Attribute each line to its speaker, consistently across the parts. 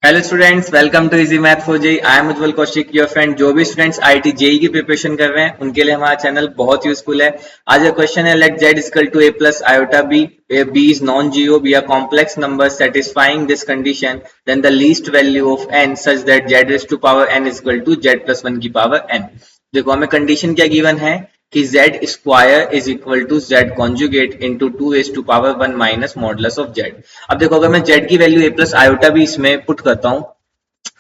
Speaker 1: Hello students, welcome to easy math for JEE. I am Ujjwal Kaushik, your friend. जो भी students IIT JEE की preparation कर रहे हैं उनके लिए हमारा चैनल बहुत यूजफुल है। आज का क्वेश्चन है, let z equal to a plus iota b, b is non zero, b are complex number satisfying this condition, then the least value of n such that z raise to power n is equal to z plus one की power n. देखो, हमें condition क्या given है कि z square is equal to z conjugate into two raise to power one minus modulus of z। अब देखो, अगर मैं z की वैल्यू a प्लस आयोटा भी इसमें पुट करता हूं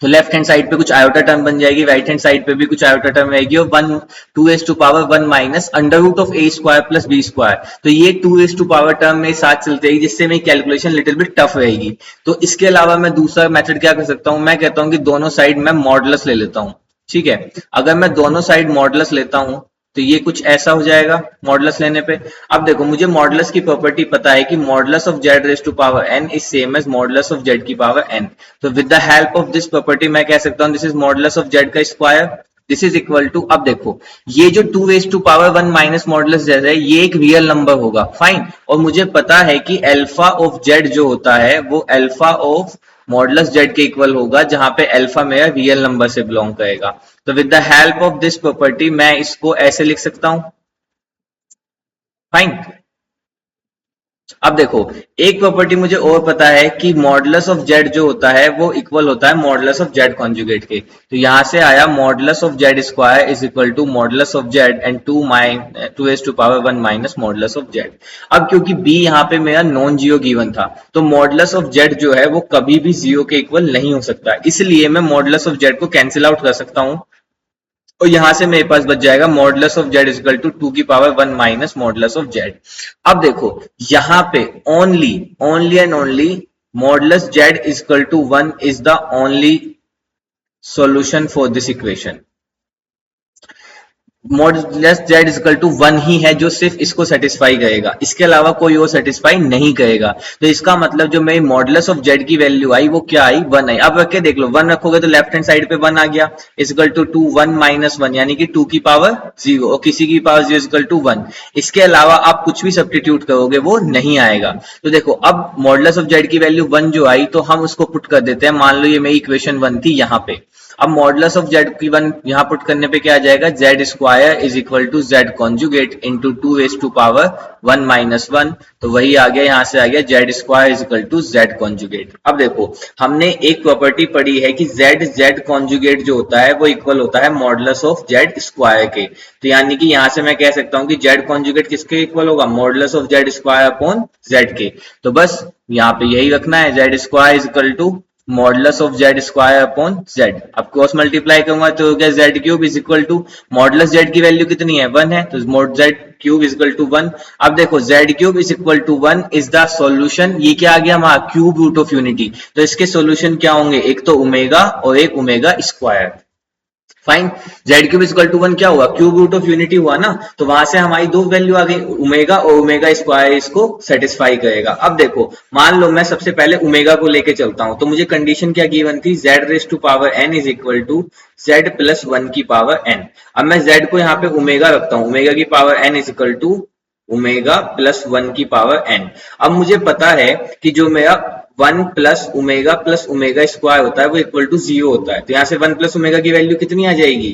Speaker 1: तो लेफ्ट हैंड साइड पे कुछ आयोटा टर्म बन जाएगी, राइट हैंड साइड पे भी कुछ आयोटा टर्म रहेगी और one two s to power one minus under root of a square plus b square. तो ये two s to power term में साथ चलते रहेगी, जिससे मेरी कैलकुलेशन लिटिल बिट टफ रहेगी। तो इसके अलावा मैं दूसरा मेथड क्या कर सकता हूं, मैं कहता हूं कि दोनों साइड मैं मॉडुलस ले लेता हूं। ठीक है, अगर मैं दोनों साइड मॉडुलस लेता हूं तो ये कुछ ऐसा हो जाएगा मॉडुलस लेने पे। अब देखो, मुझे मॉडुलस की प्रॉपर्टी पता है कि modulus of z raise to power n is same as modulus of z की पावर एन। तो with the help of this property मैं कह सकता हूं this is modulus of z का square, this is equal to, अब देखो ये जो two raise to power one minus modulus z है ये एक रियल नंबर होगा, फाइन। और मुझे पता है कि अल्फा ऑफ जेड जो होता है वो अल्फा ऑफ मॉडुलस जेड के इक्वल होगा, जहां पे अल्फा मेरा रियल नंबर से बिलोंग करेगा। तो with the help of this property मैं इसको ऐसे लिख सकता हूं, फाइन। अब देखो, एक प्रॉपर्टी मुझे और पता है कि मॉडुलस ऑफ जेड जो होता है वो इक्वल होता है मॉडुलस ऑफ जेड कॉन्जुगेट के। तो यहां से आया modulus of z square is equal to modulus of z and two raise to power one minus modulus of z. अब क्योंकि बी यहाँ पे मेरा नॉन जीरो गिवन था, तो मॉडुलस ऑफ जेड जो है वो कभी भी जीरो के इक्वल नहीं हो सकता, इसलिए मैं मॉडुलस ऑफ जेड को कैंसिल आउट कर सकता हूं और यहां से मेरे पास बच जाएगा modulus of z equal to two की power one minus modulus of z. अब देखो, यहां पे only only and only modulus z equal to one is the only solution for this equation. Modulus z equal to one ही है जो सिर्फ इसको सेटिस्फाई करेगा, इसके अलावा कोई और सेटिस्फाई नहीं करेगा। तो इसका मतलब जो मेरी मॉडुलस ऑफ जेड की वैल्यू आई वो क्या आई, वन आई। अब रख के देख लो, वन रखोगे तो लेफ्ट हैंड साइड पे वन आ गया, equal to two one minus one, यानी कि टू की पावर जीरो और किसी की power zero equal to one. इसके अलावा आप कुछ भी सब्स्टिट्यूट करोगे वो नहीं आएगा। तो देखो, अब मॉडुलस ऑफ जेड की वैल्यू वन जो आई तो हम उसको पुट कर देते हैं, मान लो ये मेरी इक्वेशन वन थी यहाँ पे। अब मॉडुलस ऑफ जेड की वन यहां पुट करने पे क्या आ जाएगा, z square is equal to z conjugate into two raise to power one minus one. तो वही आ गया, यहां से आ गया z square is equal to z conjugate. अब देखो, हमने एक प्रॉपर्टी पढ़ी है कि जेड जेड कॉन्जुगेट जो होता है वो इक्वल होता है मॉडुलस ऑफ जेड स्क्वायर के। तो यानी कि यहां से मैं कह सकता हूं कि जेड कॉन्जुगेट किसके इक्वल होगा, modulus of z square upon z के। तो बस यहाँ पे यही रखना है, z square is equal to modulus of z square upon z. अब क्रॉस मल्टीप्लाई करूंगा तो हो गया z cube is equal to modulus z की वैल्यू कितनी है, वन है, तो mod z cube is equal to one. अब देखो, z cube is equal to one is the solution. ये क्या आ गया हमारा, क्यूब रूट ऑफ यूनिटी। तो इसके सॉल्यूशन क्या होंगे, एक तो ओमेगा और एक omega square, fine. Z cube equal to one क्या हुआ, क्यूब रूट ऑफ यूनिटी हुआ ना, तो वहां से हमारी दो वैल्यू आ गई, ओमेगा और ओमेगा स्क्वायर इसको सेटिस्फाई करेगा। अब देखो, मान लो मैं सबसे पहले ओमेगा को लेके चलता हूं, तो मुझे कंडीशन क्या गिवन थी, z raise to power n is equal to z plus one की पावर एन। अब मैं जेड को यहाँ पे ओमेगा रखता हूं, ओमेगा की power n is equal to omega plus one की पावर एन। अब मुझे पता है कि जो मेरा वन प्लस ओमेगा स्क्वायर होता है वो इक्वल टू जीरो होता है। तो यहाँ से वन प्लस ओमेगा की वैल्यू कितनी आ जाएगी,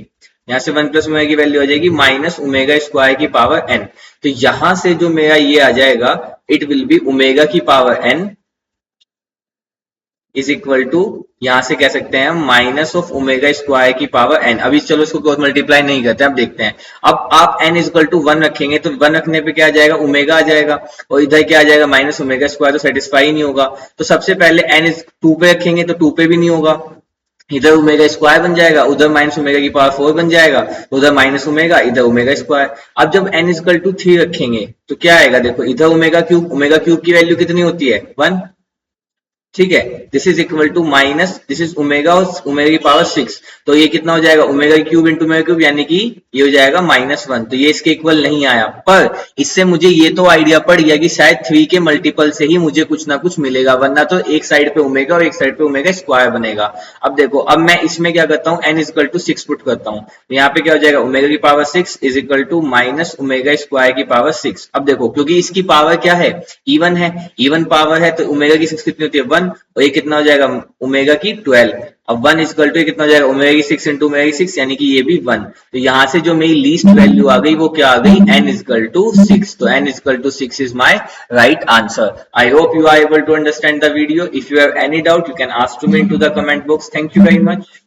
Speaker 1: यहाँ से वन प्लस ओमेगा की वैल्यू आ जाएगी माइनस ओमेगा स्क्वायर की पावर एन। तो यहां से जो मेरा ये आ जाएगा, इट विल बी ओमेगा की power n is equal to, यहां से कह सकते हैं माइनस ऑफ ओमेगा स्क्वायर की पावर एन। अभी चलो इसको क्रॉस मल्टीप्लाई नहीं करते, अब देखते हैं। अब आप n is equal to one रखेंगे तो वन रखने पे क्या आ जाएगा, ओमेगा आ जाएगा, और इधर क्या आ जाएगा, माइनस ओमेगा स्क्वायर, तो सेटिस्फाई नहीं होगा। तो सबसे पहले एन इज टू पे रखेंगे तो टू पे भी नहीं होगा, इधर ओमेगा स्क्वायर बन जाएगा, उधर माइनस ओमेगा की पावर फोर बन जाएगा, उधर माइनस ओमेगा, इधर ओमेगा स्क्वायर। अब जब एन इक्वल टू थ्री रखेंगे तो क्या आएगा, देखो इधर ओमेगा क्यूब की वैल्यू कितनी होती है, वन, ठीक है। This is equal to minus, this is omega और ओमेगा की पावर सिक्स, तो ये कितना हो जाएगा, omega cube into omega cube, यानी कि ये हो जाएगा माइनस वन। तो ये इसके इक्वल नहीं आया, पर इससे मुझे ये तो आइडिया पड़ गया कि शायद थ्री के मल्टीपल से ही मुझे कुछ ना कुछ मिलेगा, वरना तो एक साइड पे ओमेगा और एक साइड पे ओमेगा स्क्वायर बनेगा। अब देखो, अब मैं इसमें क्या करता हूँ, n equal to six put करता हूँ, तो यहाँ पे क्या हो जाएगा, ओमेगा की power six is equal to minus omega square की पावर सिक्स। अब देखो, क्योंकि इसकी पावर क्या है, इवन है, इवन पावर है, तो ओमेगा की सिक्स कितनी होती है, वन, 1 और ये कितना हो जाएगा ओमेगा की 12। अब 1 इक्वल टू कितना हो जाएगा ओमेगा की 6 इंटू ओमेगा की 6 यानी कि ये भी 1। तो यहाँ से जो मेरी लीस्ट वैल्यू आ गई वो क्या आ गई n इक्वल टू 6। तो n equal to 6 is my right answer. I hope you are able to understand the video. If you have any doubt, you can ask to me into the comment box. Thank you very much.